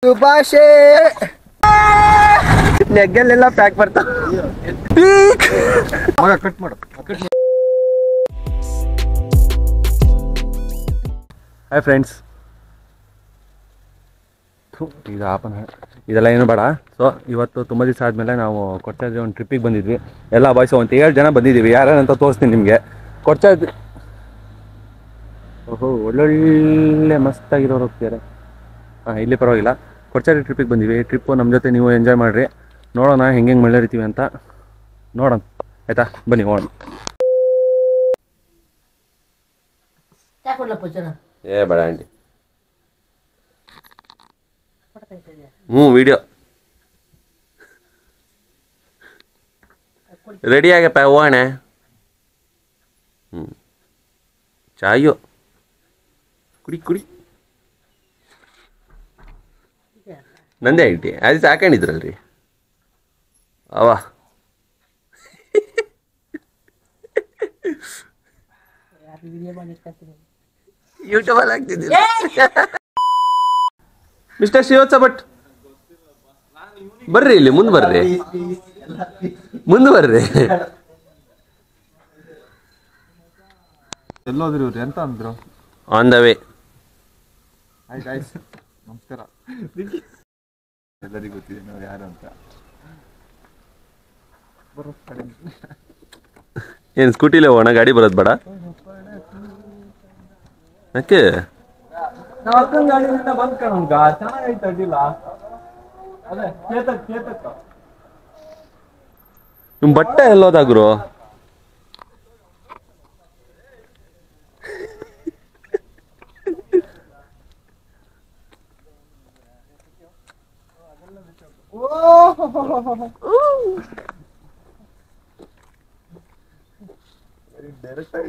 ಭಾಷೆ ನೆಗ್ಗಲ್ಲೆಲ್ಲ ಪ್ಯಾಕ್ ಬರ್ತಾ ಕಟ್ ಮಾಡು. ಹಾಯ್ ಫ್ರೆಂಡ್ಸ್, ಈಗ ಇದೆಲ್ಲ ಏನು ಬೇಡ. ಸೊ ಇವತ್ತು ತುಂಬ ದಿವಸ ಆದಮೇಲೆ ನಾವು ಕೊಡ್ಚಾದ್ರಿ ಒಂದು ಟ್ರಿಪ್ಪಿಗೆ ಬಂದಿದ್ವಿ. ಎಲ್ಲ ಬಾಯ್ಸು ಒಂದು 7 ಜನ ಬಂದಿದ್ದೀವಿ. ಯಾರಂತ ತೋರಿಸ್ತೀನಿ ನಿಮಗೆ. ಕೊಡ್ಚಾದ್ರಿ ಓಹೋ ಒಳ್ಳೊಳ್ಳೆ ಮಸ್ತಾಗಿರೋರು ಹೋಗ್ತಿದ್ದಾರೆ. ಇಲ್ಲಿ ಪರವಾಗಿಲ್ಲ. ಕೊಡ್ಚಾದ್ರಿ ಟ್ರಿಪ್ಪಿಗೆ ಬಂದಿವಿ. ಟ್ರಿಪ್ಪು ನಮ್ಮ ಜೊತೆ ನೀವು ಎಂಜಾಯ್ ಮಾಡಿರಿ. ನೋಡೋಣ ಹೆಂಗೆ ಮಳೆ ಇರ್ತೀವಿ ಅಂತ ನೋಡೋಣ, ಆಯಿತಾ? ಬನ್ನಿ ಹೋಗೋಣ. ಏ ಬೇಡ ಆಂಟಿ. ವಿಡಿಯೋ ರೆಡಿ ಆಗಪ್ಪ, ಹೋಗೋಣ. ಚಾಯೋ ಕುಡಿ ಕುಡಿ. ನಂದೇ ಆಂಟಿ, ಅದು ಸಾಕೊಂಡಿದ್ರಲ್ರಿ ಅವ. ಯೂಟ್ಯೂಬಲ್ಲಿ ಆಗ್ತಿದ್ದೆ ಮಿಸ್ಟರ್ ಶಿವೋತ್ಸ ಭಟ್, ಬರ್ರಿ ಇಲ್ಲಿ ಮುಂದೆ ಬರ್ರಿ, ಮುಂದೆ ಬರ್ರಿ. ಎಲ್ಲೋದ್ರಿ ಇವ್ರು? ಎಂತ ಅಂದ್ರು? On the way. Hi guys, ನಮಸ್ಕಾರ. ಎಲ್ಲರಿಗೂ ಗೊತ್ತಿದೆ ನಾವು ಯಾರು ಅಂತ. ಏನು ಸ್ಕೂಟಿಲೇ ಹೋಗೋಣ? ಗಾಡಿ ಬರೋದು ಬೇಡ ಯಾಕೆ? ನಿಮ್ ಬಟ್ಟೆ ಎಲ್ಲೋದಾಗ್ರು? ಡೈರೆಕ್ಟ್ ಆಗಿ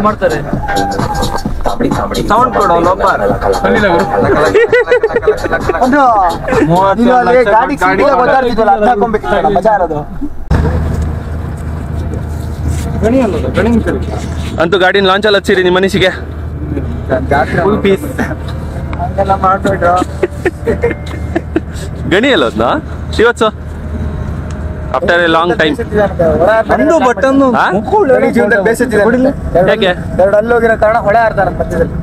ಮಾಡ್ತಾರೆ. ಸೌಂಡ್ ಕೊಡೋ ಲೋಪರ್. ಅಂತೂ ಗಾಡಿನ ಲಾಂಚ್ ಅಲ್ಲಿ ಹಚ್ಚಿರಿ ನಿಮ್ಮ ಮನಸ್ಸಿಗೆ. ಗಣಿ ಅಲ್ಲೋದ್ನಾ ಶಿವತ್ಸವ ಆಫ್ಟರ್ ಎ ಲಾಂಗ್ ಟೈಮ್. ಯಾಕೆ? ಎರಡು ಅಲ್ಲೋಗಿರೋ ಕಾರಣ ಹೊಳೆ ಆಡ್ತಾರ ಮಧ್ಯದಲ್ಲಿ.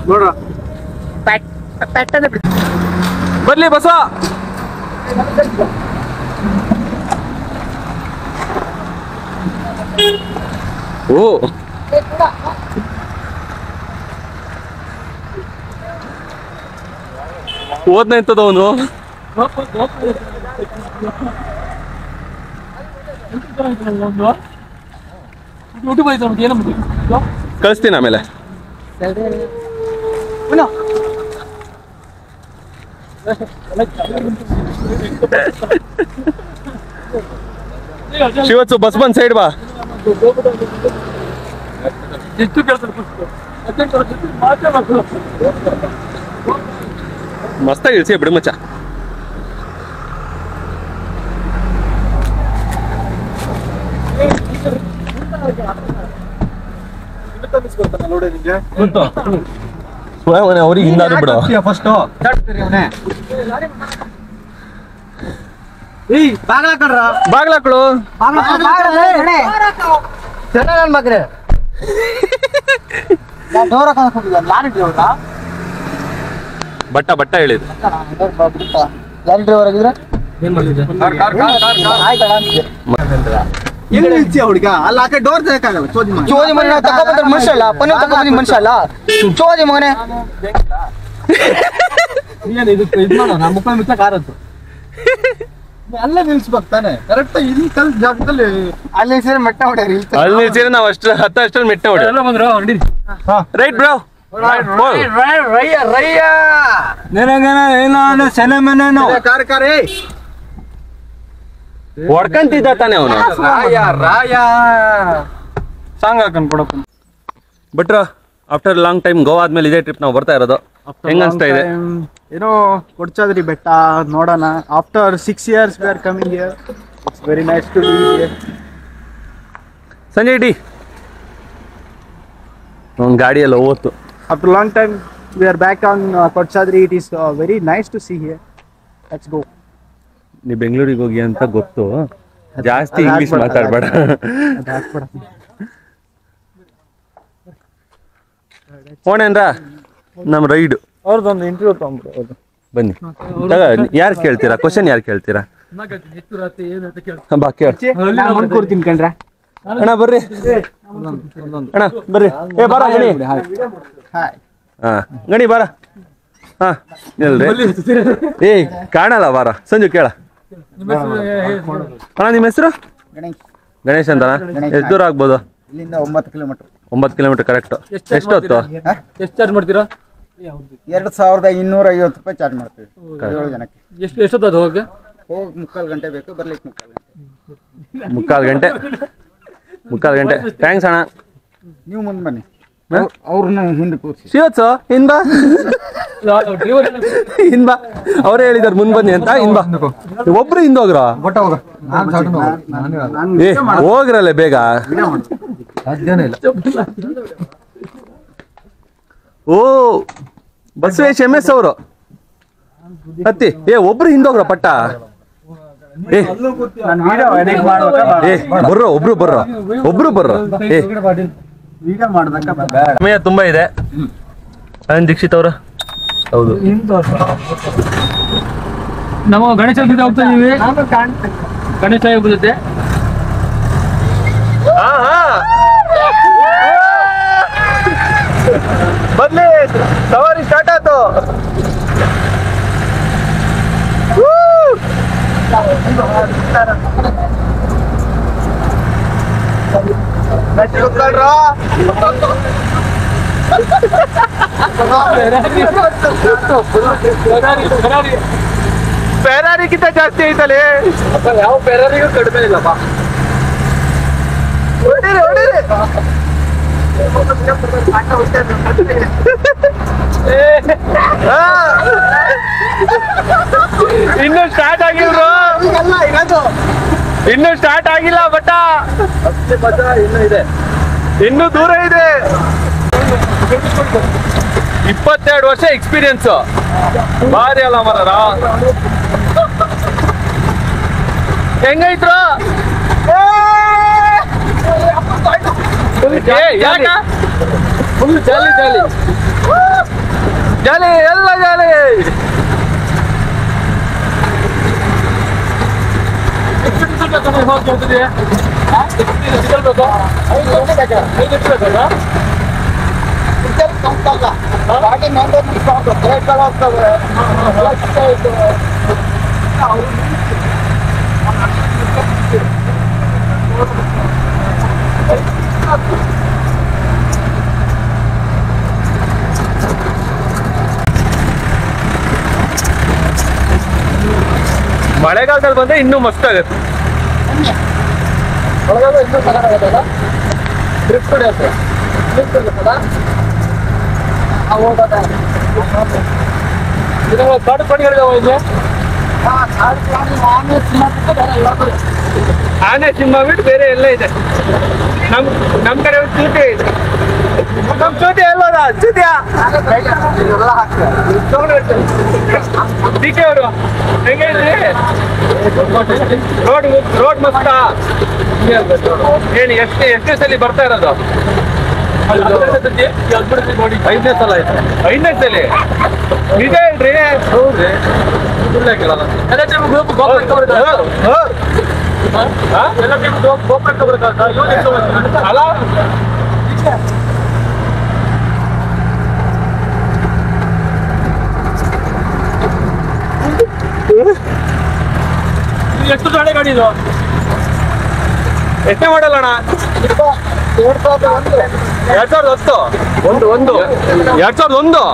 ನೋಡ್ರ ಬರ್ಲಿ ಬಸ. ಓ ಓದ್ನ ಎಂತದ ಅವನು. ಕಳಿಸ್ತೀನಿ ಆಮೇಲೆ. ಶಿವತ್ಸು ಬಸ್ ಬಂದ್ ಸೈಡ್ ಬಾ. ಮಸ್ತಾಗಿ ಇಳಿಸಿ ಬಿಡು ಮಚ್ಚ. ಅವ್ರಿಗೆ ಹಿಂದಾದ್ರು ಬಿಡು ಫಸ್ಟ್. ಬಾಗ್ಲಾಕಳು ಬಟ್ಟ ಬಟ್ಟ ಹೇಳಿದ್ರು. ಯಾರು ಡ್ರೈವರ್ ಆಗಿದ್ರೆ ಹುಡುಗ ಅಲ್ಲ, ಆ ಕಡೆ ಡೋರ್ ತೆಗಕ್ಕಾಗಲ್ಲ. ಚೋದಿ ಮನೆ ತಗೊಂಡ್ಬಂದ್ರೆ ಮನುಷ್ಯ ಅಲ್ಲ, ಪನ್ನೀರ್ ತಗೊಂಡ್ಬಂದ್ರೆ ಮನುಷ್ಯ ಅಲ್ಲ. ಚೋದಿ ಮಗನೇ ಅಲ್ಲೇ ನಿಲ್ಸ್ಬೇಕು ತಾನೆ ಕರೆಕ್ಟ್ ಇಲ್ಲಿ ಕಲ್ ಜಾಗದಲ್ಲಿ ಅಲ್ಲಿ ಸೇರಿ ಮಟ್ಟ ಹೊಡ್ಯಾರಿ ಅಲ್ಲಿ ನಿಲ್ಸಿದ್ರೆ ನಾವು ಅಷ್ಟರಲ್ಲಿ ಮೆಟ್ಟ ಹೊಡಿ ರೈಟ್ ಬ್ರೋ ಕಾರ್ಕಾರೆ ಹೊಡ್ಕಂತಿದ್ದ ತಾನೆ ಅವನು ರಾಯ ಸಾಂಗ್ ಹಾಕೊಂಡ್ ಕೊಡಪ್ಪ but after long time Goa ಆದ್ಮೇಲೆ ಇದೇ ಟ್ರಿಪ್ ನಾವು ಬರ್ತಾ ಇರೋದು ಹೆಂಗ ಅನ್ಸ್ತಾ ಇದೆ ಏನೋ ಕೊಡ್ಚಾದ್ರಿ ಬೆಟ್ಟ ನೋಡೋಣ after 6 years we are coming here. It's very nice to be here. Sanjay D ಒಂದು ಗಾಡಿಯೆಲ್ಲ ಹೋತು After long time we are back on Kochadri. It is very nice to see here. Let's go. ನೀ ಬೆಂಗಳೂರಿಗೆ ಹೋಗಿ ಅಂತ ಗೊತ್ತು ಜಾಸ್ತಿ ಇಂಗ್ಲಿಷ್ ಮಾತಾಡ್ಬೇಡ ಓಣೇನ್ರ ನಮ್ಮ ರೈಡ್ ಅವ್ರದ್ದೊಂದು ಇಂಟರ್ವ್ಯೂ ತಗೊಂಡ್ಬಿಡು ಬನ್ನಿ ಯಾರು ಕೇಳ್ತೀರಾ ಕ್ವಶನ್ ಯಾರು ಕೇಳ್ತೀರಾ ಬಾ ಕೇಳ ಕೊಡ್ತೀನಿ ಕಣ್ರ ಅಣ್ಣ ಬರ್ರಿ ಅಣ್ಣ ಬರ್ರಿ ಏ ಬರ ಗಣಿ ಹಾ ಗಣಿ ಬರ ಹಾ ಎಲ್ರಿ ಏ ಕಾಣಲ್ಲ ಬಾರ ಸಂಜು ಕೇಳ ಅಣ್ಣ ನಿಮ್ಮ ಹೆಸರು ಗಣೇಶ್ ಅಂತನಾ ಎಷ್ಟು ದೂರ ಆಗ್ಬೋದು ಇಲ್ಲಿಂದ 9 ಕಿಲೋಮೀಟರ್ 9 ಕಿಲೋಮೀಟರ್ ಕರೆಕ್ಟ್ ಎಷ್ಟು ಹೊತ್ತು ಎಷ್ಟು ಚಾರ್ಜ್ ಮಾಡ್ತೀರಾ 2250 ರೂಪಾಯಿ ಚಾರ್ಜ್ ಮಾಡ್ತೀವಿ 7 ಜನಕ್ಕೆ ಎಷ್ಟೊತ್ತದು ಹೋಗಕ್ಕೆ ಹೋಗಿ 3/4 ಗಂಟೆ ಬೇಕು ಬರ್ಲಿಕ್ಕೆ 3/4 ಗಂಟೆ 3/4 ಗಂಟೆ ಥ್ಯಾಂಕ್ಸ್ ಅಣ್ಣ ನೀವು ಮುಂದೆ ಬನ್ನಿ ಅವ್ರನ್ನ ಹಿಂದೆ ಕೂರಿಸಿ ಶಿವತ್ಸು ಹಿಂದ್ ಬಾ ಹಿಂದ್ ಬಾ ಅವರೇ ಹೇಳಿದಾರೆ ಮುಂದ್ ಬನ್ನಿ ಅಂತ ಹಿಂದ್ ಬಾ ಒಬ್ರು ಹಿಂದ್ ಹೋಗ್ರ ಏ ಹೋಗ್ರಲ್ಲೇ ಬೇಗ ಓ ಬಸವೇಶ್ MS ಅವರು ಹತ್ತಿ ಏ ಒಬ್ರು ಹಿಂದೋಗ್ರ ಪಟ್ಟ ಏ ಬರ್ರೋ ಒಬ್ರು ಬರ್ರೋ ಏ ವಿಡಿಯೋ ಮಾಡ್ಬೇಕಾ ಸಮಯ ತುಂಬಾ ಇದೆ ದೀಕ್ಷಿತ್ ಅವರು ಹೌದು ನಮ್ಮ ಗಣೇಶ ಹೋಗ್ತಾ ಇದೀವಿ ಗಣೇಶ ಹೋಗುತ್ತೆ ಬದ್ಲಿ ಸವಾರಿ ಸ್ಟಾರ್ಟ್ ಆಯ್ತು ಫೆರಾರಿಗಿಂತ ಜಾಸ್ತಿ ಐತಲ್ಲಿ ಯಾವ ಪೆರಾರಿಗೂ ಕಡಿಮೆ ಇಲ್ಲಪ್ಪ ಹೊಡೀರಿ ಇನ್ನು ಸ್ಟಾರ್ಟ್ ಆಗಿಲ್ರು ಇನ್ನು ಸ್ಟಾರ್ಟ್ ಆಗಿಲ್ಲ ಬಟ್ಟ ಇನ್ನೂ ಇದೆ ಇನ್ನು ದೂರ ಇದೆ 22 ವರ್ಷ ಎಕ್ಸ್ಪೀರಿಯನ್ಸ್ ಭಾರಿ ಅಲ್ಲ ಮರ ಹೆಂಗೈತ್ರು ಯಾಕ ಫುಲ್ ಜಾಲಿ ಜಾಲಿ ಜಾಲಿ ಎಲ್ಲ ಜಾಲಿ ಹೋಗ್ತಿದ್ದೀವಿ ಮಳೆಗಾಲದಲ್ಲಿ ಬಂದ್ರೆ ಇನ್ನೂ ಮಸ್ತ್ ಆಗುತ್ತೆ ಒಳಗಡೆ ಇನ್ನೂ ಚೆನ್ನಾಗಾಗತ್ತಲ್ಲ ಟ್ರಿಪ್ ಕೊಡುತ್ತೆ ಟ್ರಿಪ್ ಕೊಡುತ್ತಲ್ಲ ಹೋಗೋದ ಇದು ಕಾಡು ಪ್ರಾಣಿಗಳಿದಾವ ಇಲ್ಲಿ ಆನೆ ಸಿಂಹ ಬಿಟ್ಟು ಬೇರೆ ಎಲ್ಲ ಇದೆ ನಮ್ ಕಡೆ ಒಂದು ಚೂಟಿ ಇದೆ ನಮ್ ಚೂಟಿ ಎಲ್ಲೋದ ಚೂತಿಯಾ DK ಅವರು ಹೆಂಗೈತಿ ರೋಡ್ ಮಸ್ತ ಏನು ಎಷ್ಟೇ ಸಲ ಬರ್ತಾ ಇರೋದು 5ನೇ ಸಲ ಆಯ್ತು 5ನೇ ಸಲ ನಿಜ ಹೇಳ್ರಿ ಹೌದ್ರಿ ಅಲ್ಲ ಎಷ್ಟು ಹಳೆ ಗಾಡಿ ಇದು? ಎಷ್ಟೇ ಮಾಡಲ್ಲ ಅಣ್ಣ? 2010. ಒಂದು 2001.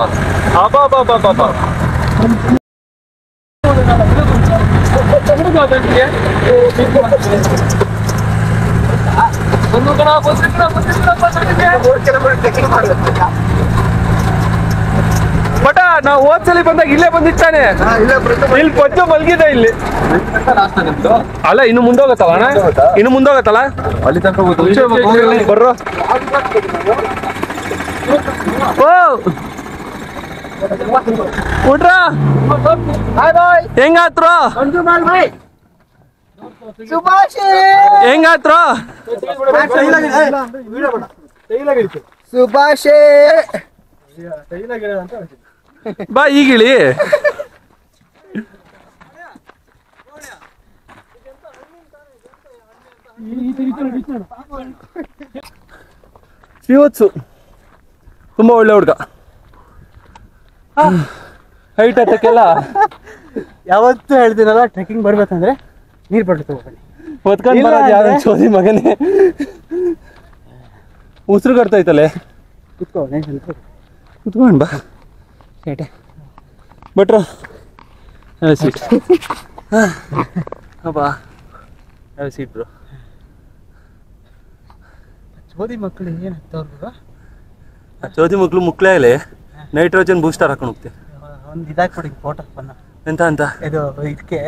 ಅಬ್ಬಾ. ಬಟ ನಾವು ಹೋದ್ಸಲಿ ಬಂದಾಗ ಇಲ್ಲೇ ಬಂದಿತ್ತಾನೆ. ಇಲ್ಲಿ ಪಜ್ಜು ಮಲ್ಗಿದೆ ಇಲ್ಲಿ. ಅಲ್ಲ ಇನ್ನು ಮುಂದೋಗತ್ತಲ್ಲ ಅಣ್ಣ? ಇನ್ನು ಮುಂದೋಗತ್ತಲ್ಲ ಅಲ್ಲಿ ತನಕ ಬರ್ರೋ. ಓ ಊಟ್ರ ಹೆಂಗಾತ್ರು? ಹೆಂಗಾತ್ರು? ಸುಭಾಷೇ ಬಾ ಈಗಿಳಿ. ಶ್ರೀವತ್ಸು ತುಂಬಾ ಒಳ್ಳೆ ಹುಡ್ಗ. ಹೈಟ್ ಹತ್ತಕ್ಕೆಲ್ಲ ಯಾವತ್ತೂ ಹೇಳ್ತೀನಲ್ಲ, ಟ್ರೆಕ್ಕಿಂಗ್ ಬರ್ಬೇಕಂದ್ರೆ ನೀರ್ ಬಾಟಲ್ ತಗೋಬನ್ನಿ. ಹೊತ್ಕೊಂಡ್ ಬರೋದು ಯಾರು ಚೋದಿ ಮಗನೇ. ಉಸಿರು ಕಟ್ತೈತಲೆ. ಕುತ್ಕೊಂಡ್ ಬಾ ಭಟ್ರು. ಸೀಟ್ ಬಾ ಸೀಟ್ ಬ್ರೋ. ಚೋದಿ ಮಕ್ಕಳು ಏನು ಹತ್ತವ್ರು? ಚೋದಿ ಮಕ್ಳು ಮುಕ್ಳೇ ನೈಟ್ರೋಜನ್ ಬೂಸ್ಟರ್ ಹಾಕೊಂಡು ಹೋಗ್ತೀವಿ. ಒಂದು ಇದಾಕ್ಬಿಡಿ ಫೋಟೋ ಬನ್ನ. ಎಂತ ಇದು ಇದಕ್ಕೆ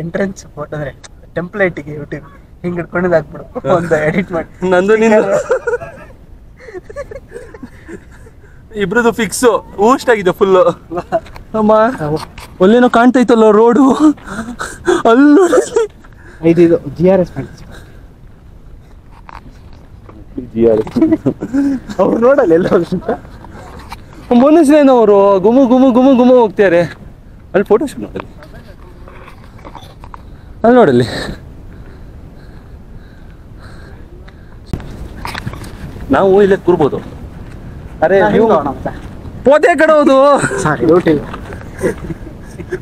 ಎಂಟ್ರೆನ್ಸ್ ಫೋಟೋ ಅಂದ್ರೆ ಟೆಂಪ್ಲೇಟಿಗೆ ಯೂಟ್ಯೂಬ್ ಹಿಂಗೆ ಹಿಡ್ಕೊಂಡು ಹಾಕ್ಬಿಡು. ಒಂದು ಎಡಿಟ್ ಮಾಡಿ ನಂದು ನಿಂದು ಇಬ್ರದು ಫಿಕ್ಸು. ಊಸ್ಟ್ ಆಗಿದೆ ಫುಲ್ಲು. ಅಮ್ಮ ಒಲ್ಲೇನೋ ಕಾಣ್ತೈತಲ್ಲ ರೋಡು ಅಲ್ಲೂ. ಇದು GRS ಅವ್ರು ನೋಡಲ್ಲ ಎಲ್ಲ ಮನುಷ್ಯನವರು ಗುಮು ಹೋಗ್ತಾರೆ. ಅಲ್ಲಿ ಫೋಟೋ ಶೂಟ್ ನೋಡಲ್ಲಿ, ಅಲ್ಲಿ ನೋಡಲ್ಲಿ. ನಾವು ಇಲ್ಲೇ ಕೂರ್ಬೋದು. ಅರೆ ಪೊದೆ ಕಡೋದು.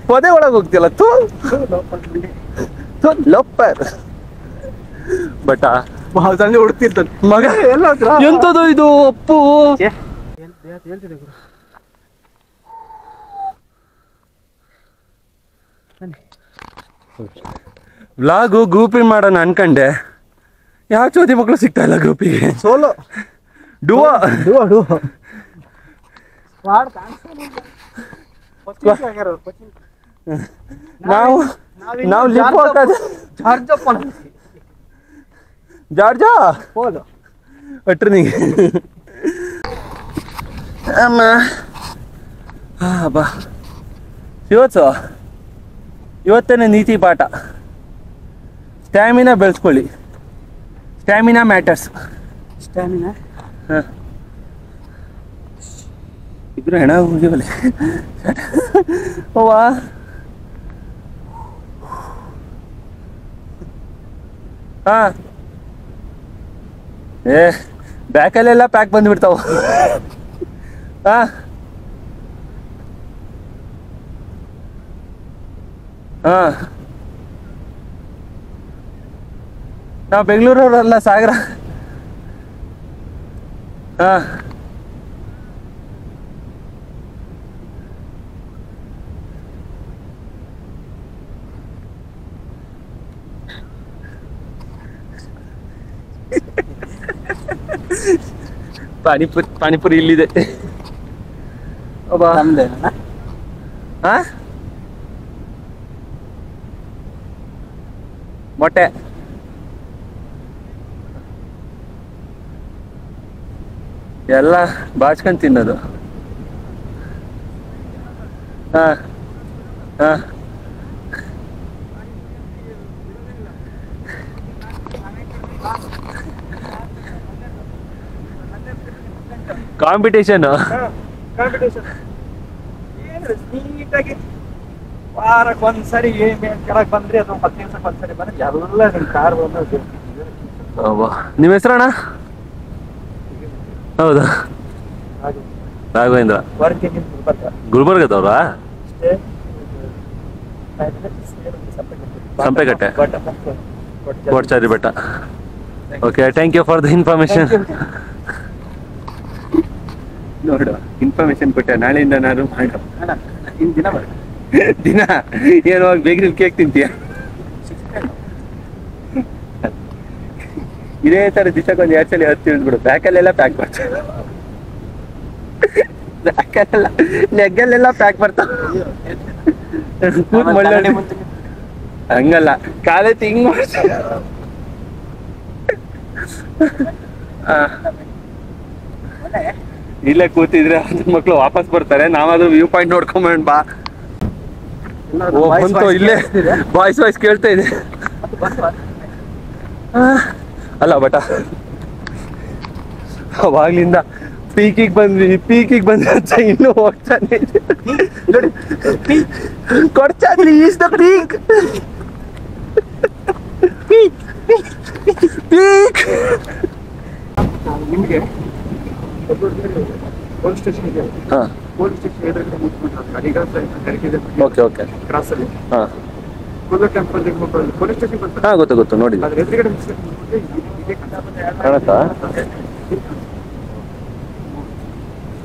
ಪೊದೆ ಒಳಗೆ ಹೋಗ್ತಿಯಲ್ಲ ತೂ ಲಪ್ಪರ್. ಬಟ್ ಸಂಜೆ ಹುಡ್ತಿರ್ತಾನೆ ಮಗ. ಎಂತದು ಇದು ಅಪ್ಪು? ವ್ಲಾಗು ಗ್ರೂಪಿಂಗ್ ಮಾಡೋಣ ಅನ್ಕಂಡೆ. ಯಾವ ಚೋದಿ ಮಕ್ಕಳು ಸಿಗ್ತಾ ಇಲ್ಲ ಗ್ರೂಪಿಗೆ. ಸೋಲೋ ಡುವೋ ನಾವು ಲಿಪ್ ಹಾಕೋದು. ಜಾರ್ಜಾ ಹೋದು ಒಟ್ರನಿಗೆ ಅಮ್ಮ. ಬಾ ಇವತ್ತೇನೆ ನೀತಿ ಪಾಠ. ಸ್ಟ್ಯಾಮಿನಾ ಬೆಳೆಸ್ಕೊಳ್ಳಿ. Stamina matters. ಸ್ಟ್ಯಾಮಿನಾ ಇಬ್ರು ಹೆಣ ಹೋಗಿವಲ್ಲಿ. ಅವ್ವಾ ಹಾ ಬ್ಯಾಕಲ್ಲೆಲ್ಲ ಪ್ಯಾಕ್ ಬಂದ್ಬಿಡ್ತಾವ. ಹಾ ಹಾ ನಾವು ಬೆಂಗಳೂರವರಲ್ಲ ಸಾಗರ. ಹಾ ಪಾನಿಪುರಿ ಇಲ್ಲಿದೆ. ಹಾ ಮೊಟ್ಟೆ ಎಲ್ಲ ಬಾಚ್ಕೊಂಡ್ ತಿನ್ನೋದು. ಹಾ ಹಾ ಕಾಂಪಿಟೇಷನ್ ನೀಟಾಗಿ ವಾರಕ್ಕೆ ಒಂದ್ಸರಿ ಕೆಳಗೆ ಬಂದ್ರೆ ಅದು 10 ನಿಮಿಷಕ್ಕೆ ಒಂದ್ಸರಿ ಬಂದ್ರೆ ಎಲ್ಲ ನಿಮ್ ಕಾರ್ ಬಂದು. ನಿಮ್ಮ ಹೆಸರಣ್ಣ? ಹೌದಾ, ರಾಘವೇಂದ್ರ. ಗುಲ್ಬರ್ಗದವ್ರಾ? ಸಂಪೆಗಟ್ಟೆ ಕೋಡ್ಚಾದ್ರಿ ಬೆಟ್ಟ. Okay, thank you for the information. ನೋಡು, ಇನ್ಫಾರ್ಮೇಶನ್ ಕೊಟ್ಟೆ. ನಾಳೆಯಿಂದ ನಾನು ಮಾಡು. ದಿನ ಏನು ಬೇಕ್ರಿಲಿ ಕೇಕ್ ತಿಂತೀಯ? ಇದೇ ತರ ದಿವಸಕ್ಕೊಂದು 2 ಸಲ ಹತ್ತು ತಿಳಿದ್ಬಿಡು. ಬ್ಯಾಕಲ್ಲೆಲ್ಲ ಪ್ಯಾಕ್ ಮಾಡ್ತಾರೆ, ಬ್ಯಾಕಲ್ಲೆಲ್ಲ ಲೆಗ್ಗಲ್ಲೆಲ್ಲ ಪ್ಯಾಕ್ ಬರ್ತಾವ. ಹಂಗಲ್ಲ, ಕಾಲೇ ಹಿಂಗ್ ಮಾಡ್ತಾರೆ. ಇಲ್ಲೇ ಕೂತಿದ್ರೆ ಮಕ್ಳು ವಾಪಸ್ ಬರ್ತಾರೆ. ನಾವಾದ್ರೂ ವ್ಯೂ ಪಾಯಿಂಟ್ ನೋಡ್ಕೊಂಡ್ ಬಾ. ಇಲ್ಲೇ ವಾಯ್ಸ್ ಕೇಳ್ತಾ ಇದೆ. ಅಲ್ಲ ಬಟ, ಅವಾಗ್ಲಿಂದ ಪೀಕಿಗೆ ಬಂದ್ವಿ ಅಂತ ಇನ್ನೂ ಹೋಗ್ತಾನೆ. Kodachadri is the peak. ನಿಮ್ಗೆ ಪೊಲೀಸ್ ಸ್ಟೇಷನ್ ಇದೆ. ಪೊಲೀಸ್ ಸ್ಟೇಷನ್ ಎದುರುಗಡೆ ಮುಚ್ಚಿಬಿಟ್ಟು ಓಕೆ ಓಕೆ ಕ್ರಾಸ್ ಅಲ್ಲಿ ಹಾ ಟೆಂಪಲ್ ಪೊಲೀಸ್ ಸ್ಟೇಷನ್ ಹಾ ಗೊತ್ತು ನೋಡಿ. ಅದ್ರ ಎದುರುಗಡೆ ಕಾಣತ್ತಾ?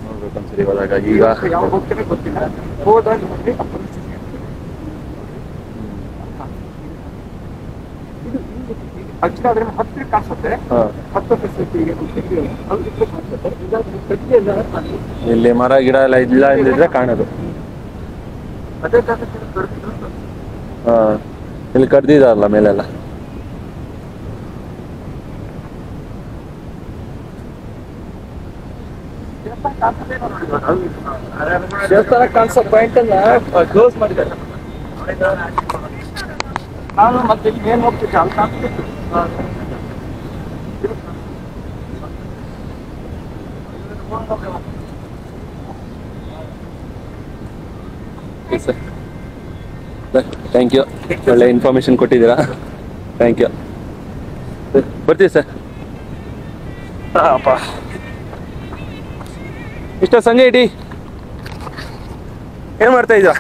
ನೋಡ್ಬೇಕಂತೀರಿ ಹೋದಾಗ. ಈಗ ಯಾವಾಗ ಹೋಗ್ತೇನೆ ಗೊತ್ತಿಲ್ಲ. ಹೋದಾಗ ನೋಡಿ ಪೊಲೀಸ್ ಸ್ಟೇಷನ್ ಅಚ್ಚ ಆದ್ರೆ 10 ಕಾಣಿಸುತ್ತೆ. 10 ಫೆಸಿಲಿಟಿಗೆ ಇಲ್ಲಿ ಮರ ಗಿಡ ಎಲ್ಲ ಇಲ್ಲ ಇಲ್ಲದಿದ್ರೆ ಕಾಣೋದು. ಅದೇ ಹಾ, ಇಲ್ಲಿ ಕಡ್ದಿದಾರಲ್ಲ ಮೇಲೆಲ್ಲ. ದೇವಸ್ಥಾನ ಕಾಣಿಸೋ ಪಾಯಿಂಟ್ ಅನ್ನ ಕ್ಲೋಸ್ ಮಾಡಿದ್ದಾರೆ. ನಾನು ಮತ್ತೆ ಏನ್ ಹೋಗ್ತಿದ್ದೆ ಅಲ್ಲಿ ಕಾಣಿಸ್ತಿತ್ತು. ಥ್ಯಾಂಕ್ ಯು, ಒಳ್ಳೆ ಇನ್ಫಾರ್ಮೇಶನ್ ಕೊಟ್ಟಿದ್ದೀರಾ. Thank you. ಬರ್ತೀವಿ ಸರ್. ಅಪ್ಪ ಇಷ್ಟ ಸಂಜೆ ಇಡಿ ಏನ್ ಮಾಡ್ತಾ ಇದ್ದೀರಾ?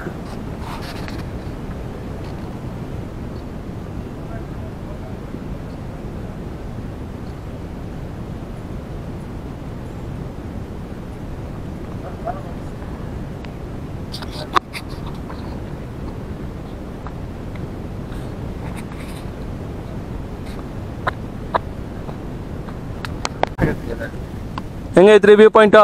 ಹೆಂಗೈತ್ರಿ ವ್ಯೂ ಪಾಯಿಂಟ್?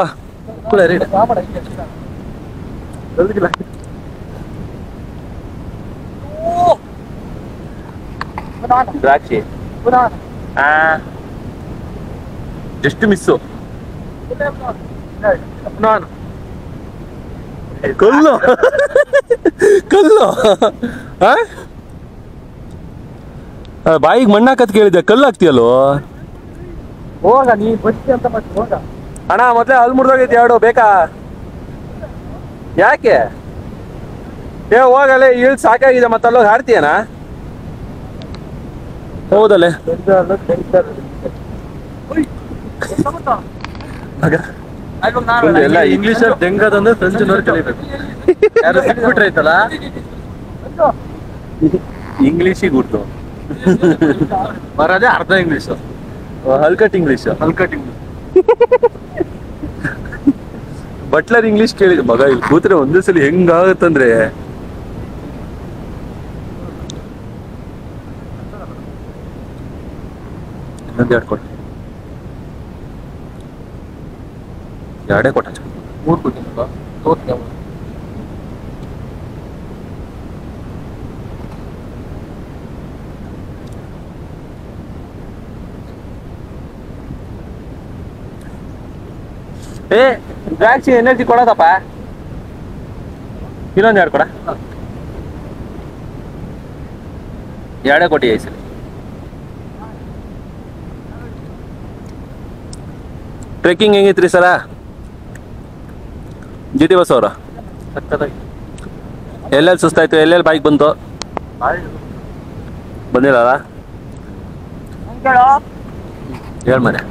ದ್ರಾಕ್ಷಿ ಜಸ್ಟ್ ಮಿಸ್ಸು. ಕಲ್ಲು ಬಾಯಿಗೆ ಮಣ್ಣಾಕತ್ ಕೇಳಿದ್ದೆ, ಕಲ್ಲು ಹಾಕ್ತಿಯಲ್ಲೋ. ಹೋಗ ನೀ ಬಚ್ಚಿ ಅಂತ ಮತ್ತೆ ಹೋಗ. ಅಣ್ಣ ಮೊದ್ಲೇ ಅಲ್ಲಿ ಮುರಿದೋಗೈತಿ 2 ಬೇಕಾ? ಯಾಕೆ ಹೋಗಲೇ ಇಳ್ ಸಾಕಾಗಿದೆ. ಮತ್ತಲ್ಲೋಗಿ ಹಾಡ್ತೀಯನಾ? ಹೌದಲ್ಲೇ ಎಲ್ಲ ಇಂಗ್ಲಿಷ್ ದೆಂಗದಂದ್ರೆ ಫ್ರೆಂಚ್ನವ್ರು ಕಲಿಬೇಕು. ಯಾರು ಸಿಕ್ಬಿಟ್ರೆ ಐತಲ್ಲ ಇಂಗ್ಲಿಷಿಗೆ ಗುರ್ತು ಬರೋದೇ ಅರ್ಧ ಇಂಗ್ಲಿಷ್, ಹಲ್ಕಟ್ ಇಂಗ್ಲಿಷ್. ಬಟ್ಲರ್ ಇಂಗ್ಲಿಷ್ ಕೇಳಿ ಮಗ ಇಲ್ಲಿ ಕೂತ್ರೆ ಒಂದೇ ಸಲ ಹೆಂಗಾಗತ್ತಂದ್ರೆ ಇನ್ನೊಂದು 2 ಕೊಟ್ಟು 2 ಕೊಟ್ಟ 3 ಕೊಟ್ಟಿಲ್ವಾ? ತೋರ್ಸ್ದೆ ದ್ರಾಕ್ಷಿ ಎನರ್ಜಿ ಕೊಡೋದಪ್ಪ. ಇನ್ನೊಂದು 2 ಕೊಡ. 2 ಕೊಟ್ಟಿ ಐಸಲಿ. ಟ್ರೆಕ್ಕಿಂಗ್ ಹೆಂಗಿತ್ರಿ ಸರ? GT ಬಸ್ ಅವರ ಎಲ್ಲೆಲ್ಲಿ ಸುಸ್ತಾಯ್ತು? ಎಲ್ಲೆಲ್ಲಿ ಬೈಕ್ ಬಂತು? ಬಂದಿಲ್ಲ ಹೇಳ ಮನೆ.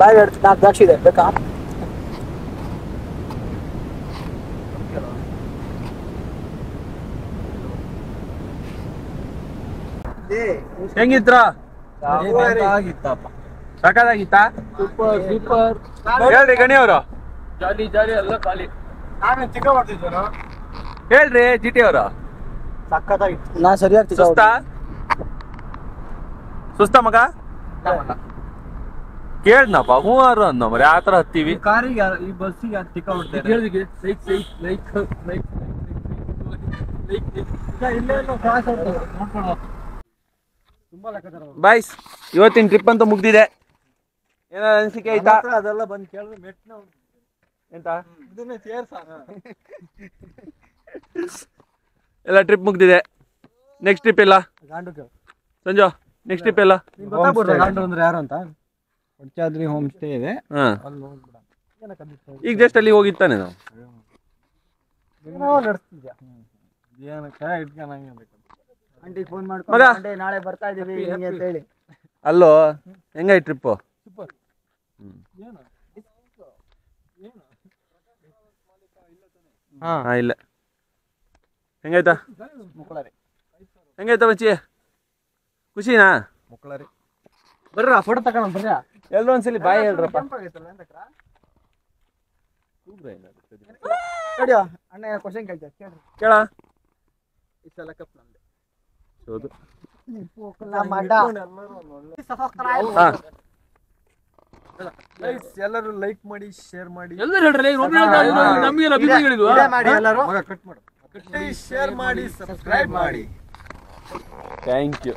ಬಾಯ್ 4 ದ್ರಾಕ್ಷಿ ಇದೆ ಬೇಕಾ? ಹೆಂಗಿತ್ರ ಸಕತ್ತಾಗಿತ್ತಾ ಸೂಪರ್ ಸೂಪರ್ ಹೇಳ್ರಿ ಗಣಿ ಅವರು ಜಾಲಿ ಜಾಲಿ ಎಲ್ಲ ಖಾಲಿ ಹೇಳ್ರಿ ಜಿಟಿ ಅವರು ಸಕ್ಕತ್ತಾಗಿತ್ತು ನಾ ಸರಿಯಾಗಿ ಸುಸ್ತ ಮಗ ಕೇಳ್ನಪ್ಪ ಮೂವರು ಅಂದ ಮರಿ ಆತರ ಹತ್ತೀವಿ ಕಾರಿಗೆ ಈ ಬಸ್ಸಿಗೆ ಟಿಕ್ಕ ಹೊಡ್ತಾರೆ ಬಾಯ್ಸ್ ಇವತ್ತಿನ ಟ್ರಿಪ್ ಅಂತ ಮುಗ್ದಿದೆ ಏನಾರ ಅನಿಸಿಕೆ ಆಯ್ತಾ ಅದೆಲ್ಲ ಬಂದು ಕೇಳಿದ್ರೆ ಮೆಟ್ನ ಎಂತ ಇದನ್ನೇ ಸೇರ್ಸ ಎಲ್ಲ ಟ್ರಿಪ್ ಮುಗ್ದಿದೆ ನೆಕ್ಸ್ಟ್ ಟ್ರಿಪ್ ಇಲ್ಲ ಸಂಜು ನೆಕ್ಸ್ಟ್ ಟ್ರಿಪ್ ಇಲ್ಲ ಗಾಂಡು ಅಂದ್ರೆ ಯಾರು ಅಂತ ಕೊಡ್ಚಾದ್ರಿ ಹೋಮ್ ಸ್ಟೇ ಇದೆ ಹಾ ಅಲ್ಲಿ ಹೋಗ್ಬಿಡ ಈಗ ಜಸ್ಟ್ ಅಲ್ಲಿ ಹೋಗಿತ್ತಾನೆ ನಾವು ನಡೆಸ್ತಿದ್ಯಾ ಏನಕ್ಕೆ ಇಟ್ಕೊಂಡಂಗೆ ಆಂಟಿ ಫೋನ್ ಮಗ. ಮಾಡ್ಕೊಂಡು ನಾಳೆ ಬರ್ತಾ ಇದೀವಿ ಹಿಂಗೆ ಅಂತ ಹೇಳಿ ಅಲ್ಲೋ ಹೆಂಗಾಯ್ತು ಟ್ರಿಪ್ಪು ಸೂಪರ್ ಏನು ಹಾ ಇಲ್ಲ ಹೆಂಗಾಯ್ತಾ ಮುಕ್ಕಳರಿ ಹೆಂಗಾಯ್ತಾ ಬಚ್ಚಿ ಖುಷಿನಾ ಮುಕ್ಕಳರಿ ಬರ್ರ ಫೋಟೋ ತಗೊಂಡ್ ಬರ್ರ ಎಲ್ಲರೂ ಒಂದ್ಸಲಿ ಬಾಯ್ ಹೇಳ್ರಪ್ಪ ನೋಡಿಯೋ ಅಣ್ಣ ಕ್ವಶನ್ ಕೇಳ್ತಾರೆ ಕೇಳ್ರಿ ಕೇಳ ಈ ಸಲ ಕಪ್ ನಂದೆ ಹೌದು ಹಾ ಗೈಸ್ ಎಲ್ಲರೂ ಲೈಕ್ ಮಾಡಿ ಶೇರ್ ಮಾಡಿ ಎಲ್ಲರೂ ಹೇಳ್ರಿ ನಮ್ಗೆ ಹೇಳಿದ್ವು ಮಾಡಿ ಎಲ್ಲರೂ ಮಗ ಕಟ್ ಮಾಡು ಶೇರ್ ಮಾಡಿ ಸಬ್ಸ್ಕ್ರೈಬ್ ಮಾಡಿ ಥ್ಯಾಂಕ್ ಯು